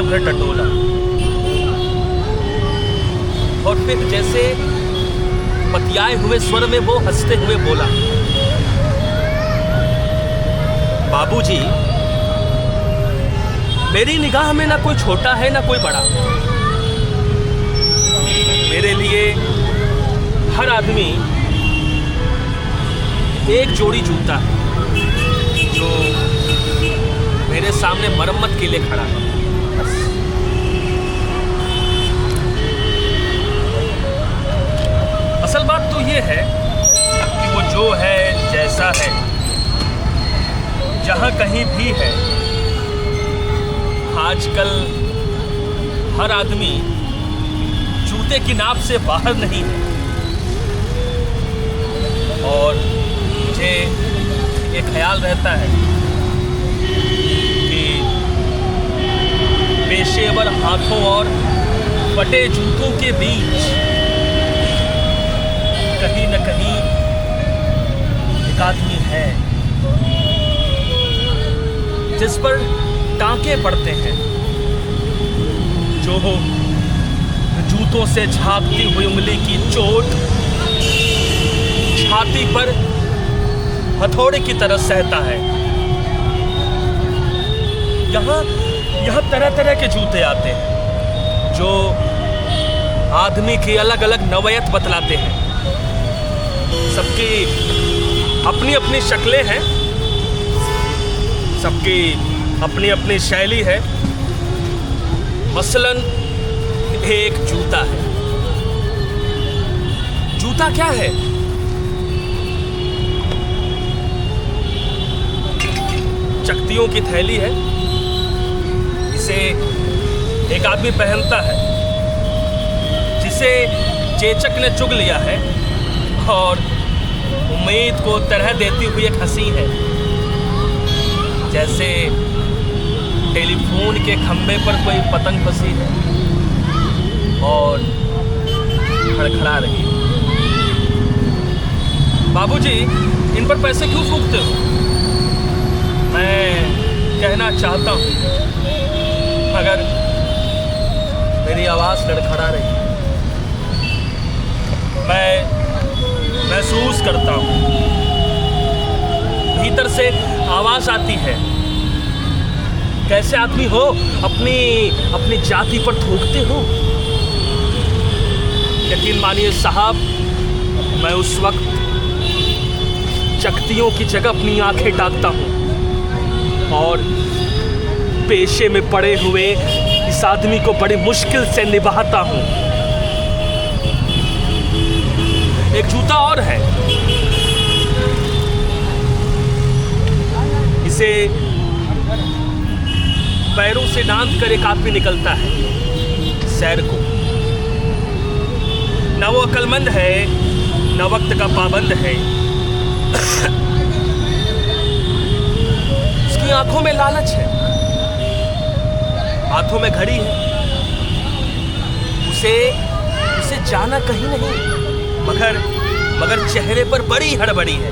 क्षण भर टटोला और फिर जैसे पतियाए हुए स्वर में वो हंसते हुए बोला, बाबूजी, मेरी निगाह में ना कोई छोटा है ना कोई बड़ा। मेरे लिए हर आदमी एक जोड़ी जूता है जो मेरे सामने मरम्मत के लिए खड़ा है। असल बात तो ये है कि वो जो है, जैसा है, जहाँ कहीं भी है, आजकल हर आदमी जूते की नाप से बाहर नहीं है। और मुझे ये ख्याल रहता है कि पेशेवर हाथों और फटे जूतों के बीच कहीं न कहीं एक आदमी है जिस पर टांके पड़ते हैं, जो जूतों से झांकती हुई उंगली की चोट छाती पर हथौड़े की तरह सहता है। यहाँ तरह तरह के जूते आते हैं जो आदमी की अलग अलग नवयत बतलाते हैं। सबकी अपनी अपनी शक्लें हैं, सबकी अपनी अपनी शैली है। मसलन एक जूता है। जूता क्या है? चकतियों की थैली है। इसे एक आदमी पहनता है जिसे चेचक ने चुग लिया है और उम्मीद को तरह देती हुई एक हंसी है, जैसे टेलीफोन के खंभे पर कोई पतंग फंसी है और खड़खड़ा रही है। बाबूजी, इन पर पैसे क्यों फूकते हो? मैं कहना चाहता हूँ, मगर मेरी आवाज़ लड़खड़ा रही है। मैं महसूस करता हूँ, भीतर से आवाज़ आती है। कैसे आदमी हो, अपनी जाति पर थूकते हो? यकीन मानिए साहब, मैं उस वक्त चकतियों की जगह अपनी आंखें ताकता हूँ और पेशे में पड़े हुए इस आदमी को बड़ी मुश्किल से निभाता हूँ। एक जूता और है। इसे पैरों से डांध कर एक आदमी निकलता है सैर को। न वो अक्लमंद है, न वक्त का पाबंद है। उसकी आंखों में लालच है, हाथों में घड़ी है। उसे जाना कहीं नहीं, मगर चेहरे पर बड़ी हड़बड़ी है।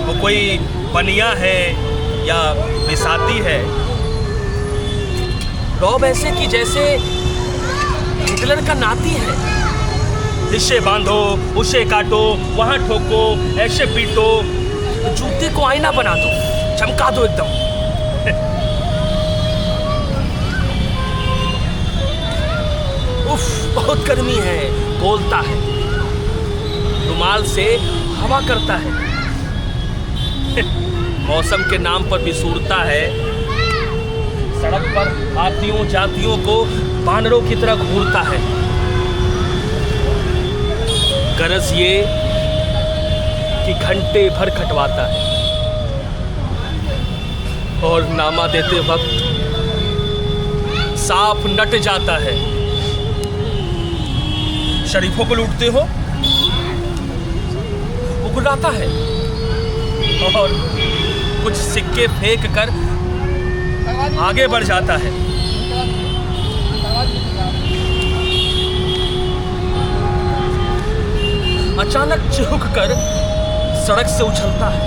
वो कोई बनिया है या बिसाती है। रौब ऐसे कि जैसे हिटलर का नाती है। हिस्से बांधो, उसे काटो, वहां ठोको, ऐसे पीटो, जूते को आईना बना दो, चमका दो एकदम। उफ, बहुत गर्मी है। बोलता है, रुमाल से हवा करता है। मौसम के नाम पर बिसूरता है। सड़क पर आतियों जातियों को बानरों की तरह घूरता है। गरज ये कि घंटे भर खटवाता है और नामा देते वक्त साफ नट जाता है। शरीफों को लूटते हो, उगलाता है और कुछ सिक्के फेंक कर आगे बढ़ जाता है। अचानक झुक कर सड़क से उछलता है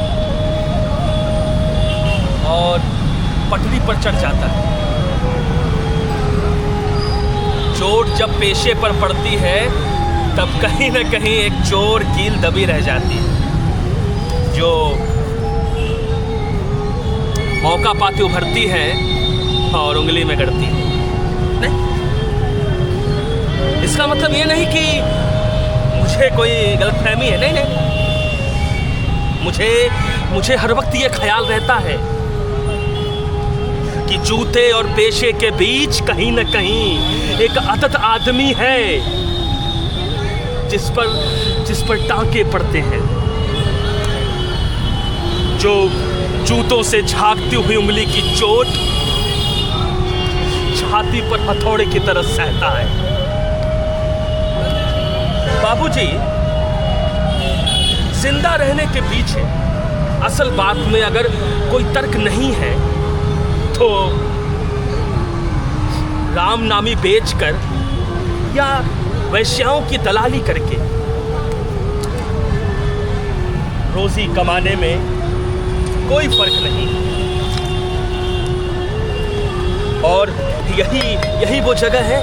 और पटरी पर चढ़ जाता है। चोट जब पेशे पर पड़ती है तब कहीं न कहीं एक चोर कील दबी रह जाती है, जो मौका पाते उभरती है और उंगली में गड़ती है। नहीं, इसका मतलब ये नहीं कि मुझे कोई गलतफहमी है, नहीं नहीं, मुझे हर वक्त ये ख्याल रहता है कि जूते और पेशे के बीच कहीं न कहीं एक अदद आदमी है जिस पर टांके पड़ते हैं, जो जूतों से झांकती हुई उंगली की चोट छाती पर हथौड़े की तरह सहता है। बाबूजी, जिंदा रहने के पीछे असल बात में अगर कोई तर्क नहीं है तो राम नामी बेचकर या वैश्याओं की दलाली करके रोजी कमाने में कोई फर्क नहीं। और यही वो जगह है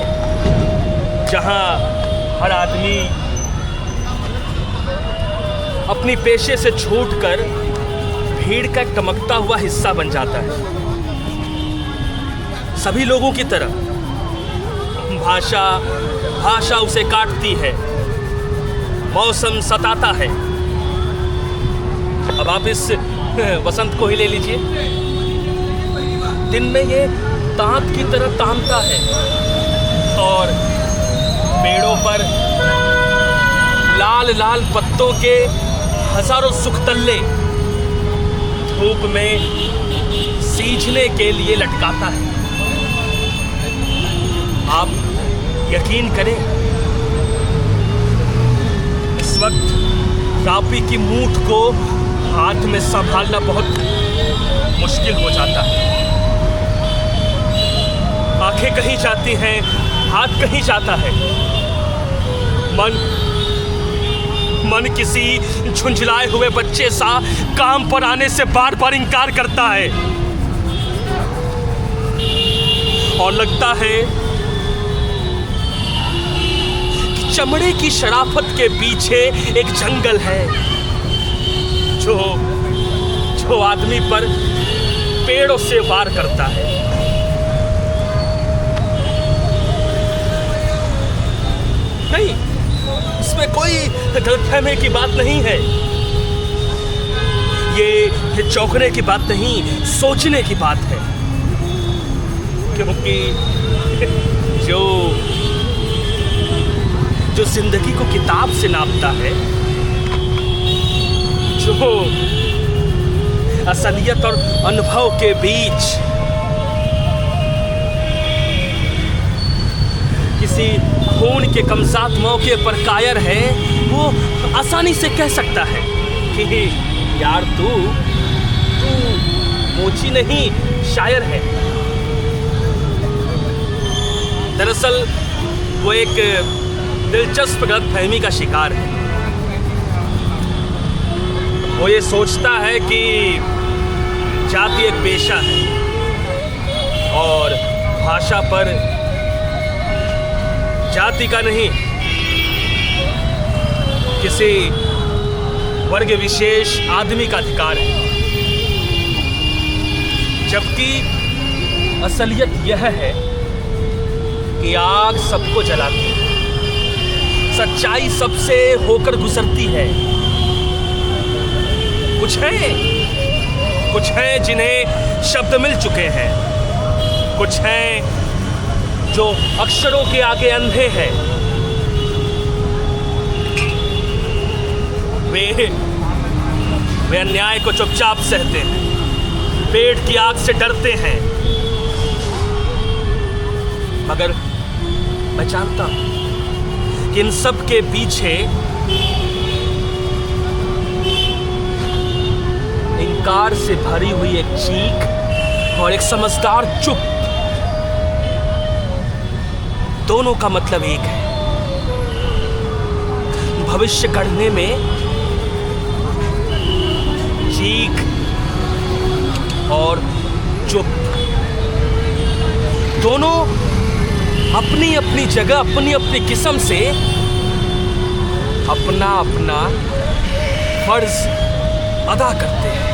जहां हर आदमी अपनी पेशे से छूटकर भीड़ का टमकता हुआ हिस्सा बन जाता है। सभी लोगों की तरह भाषा उसे काटती है, मौसम सताता है। अब आप इस वसंत को ही ले लीजिए, दिन में ये तांत की तरह तानता है और पेड़ों पर लाल लाल पत्तों के हजारों सुखतल्ले धूप में सींचने के लिए लटकाता है। आप यकीन करें, इस वक्त कापी की मूठ को हाथ में संभालना बहुत मुश्किल हो जाता है। आंखें कहीं जाती हैं, हाथ कहीं जाता है, मन किसी झुंझलाए हुए बच्चे सा काम पर आने से बार बार इनकार करता है और लगता है कि चमड़े की शराफत के पीछे एक जंगल है जो आदमी पर पेड़ों से वार करता है। नहीं, इसमें कोई गलतफहमी की बात नहीं है। ये चौंकने की बात नहीं, सोचने की बात है। क्योंकि जो जिंदगी को किताब से नापता है, जो असलियत और अनुभव के बीच किसी खून के कमसात मौके पर कायर है, वो आसानी से कह सकता है कि यार तू मोची नहीं, शायर है। दरअसल वो एक दिलचस्प गलतफहमी का शिकार है। वो ये सोचता है कि जाति एक पेशा है और भाषा पर जाति का नहीं, किसी वर्ग विशेष आदमी का अधिकार है। जबकि असलियत यह है कि आग सबको जलाती है, सच्चाई सबसे होकर गुजरती है। कुछ हैं जिन्हें शब्द मिल चुके हैं, कुछ हैं जो अक्षरों के आगे अंधे हैं। वे अन्याय को चुपचाप सहते हैं, पेट की आग से डरते हैं। मगर मैं जानता हूं कि इन सब के पीछे इनकार से भरी हुई एक चीख और एक समझदार चुप, दोनों का मतलब एक है। भविष्य गढ़ने में चीख और चुप दोनों अपनी अपनी जगह अपनी अपनी किस्म से अपना अपना फर्ज अदा करते हैं।